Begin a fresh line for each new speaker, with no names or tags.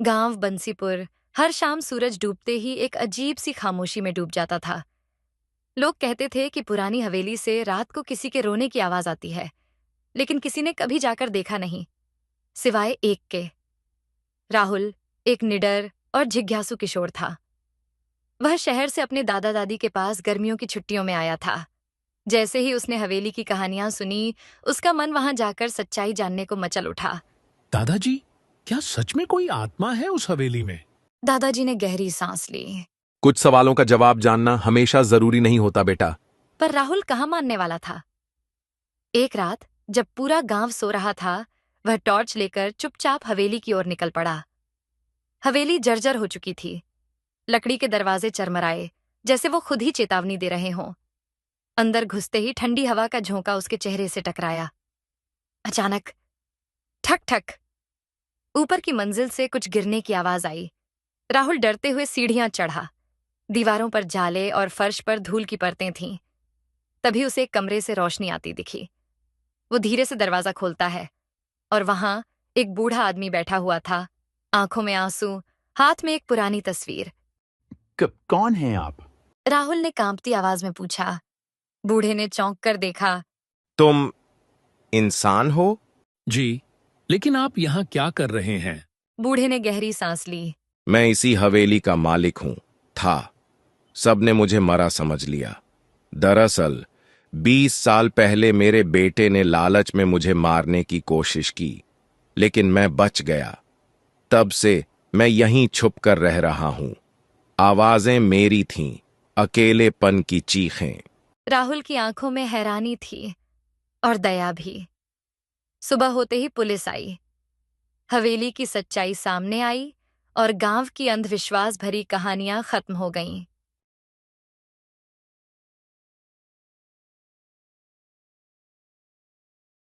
गांव बंसीपुर हर शाम सूरज डूबते ही एक अजीब सी खामोशी में डूब जाता था। लोग कहते थे कि पुरानी हवेली से रात को किसी के रोने की आवाज आती है, लेकिन किसी ने कभी जाकर देखा नहीं, सिवाय एक के। राहुल एक निडर और जिज्ञासु किशोर था। वह शहर से अपने दादा दादी के पास गर्मियों की छुट्टियों में आया था। जैसे ही उसने हवेली की कहानियां सुनी, उसका मन वहां जाकर सच्चाई जानने को मचल उठा।
दादाजी, क्या सच में कोई आत्मा है उस हवेली में?
दादाजी ने गहरी सांस ली।
कुछ सवालों का जवाब जानना हमेशा जरूरी नहीं होता बेटा।
पर राहुल कहाँ मानने वाला था। एक रात जब पूरा गांव सो रहा था, वह टॉर्च लेकर चुपचाप हवेली की ओर निकल पड़ा। हवेली जर्जर हो चुकी थी। लकड़ी के दरवाजे चरमराए, जैसे वो खुद ही चेतावनी दे रहे हों। अंदर घुसते ही ठंडी हवा का झोंका उसके चेहरे से टकराया। अचानक ठक ठक, ऊपर की मंजिल से कुछ गिरने की आवाज आई। राहुल डरते हुए सीढ़ियां चढ़ा। दीवारों पर जाले और फर्श पर धूल की परतें थीं। तभी उसे एक कमरे से रोशनी आती दिखी। वो धीरे से दरवाजा खोलता है और वहां एक बूढ़ा आदमी बैठा हुआ था, आंखों में आंसू, हाथ में एक पुरानी तस्वीर।
कौन हैं आप?
राहुल ने कांपती आवाज में पूछा। बूढ़े ने चौंक कर देखा।
तुम इंसान हो?
जी, लेकिन आप यहाँ क्या कर रहे हैं?
बूढ़े ने गहरी सांस ली।
मैं इसी हवेली का मालिक हूं। था। सबने मुझे मरा समझ लिया। दरअसल 20 साल पहले मेरे बेटे ने लालच में मुझे मारने की कोशिश की, लेकिन मैं बच गया। तब से मैं यहीं छुप कर रह रहा हूं। आवाजें मेरी थीं, अकेलेपन की चीखें।
राहुल की आंखों में हैरानी थी और दया भी। सुबह होते ही पुलिस आई। हवेली की सच्चाई सामने आई और गांव की अंधविश्वास भरी कहानियां खत्म हो गईं।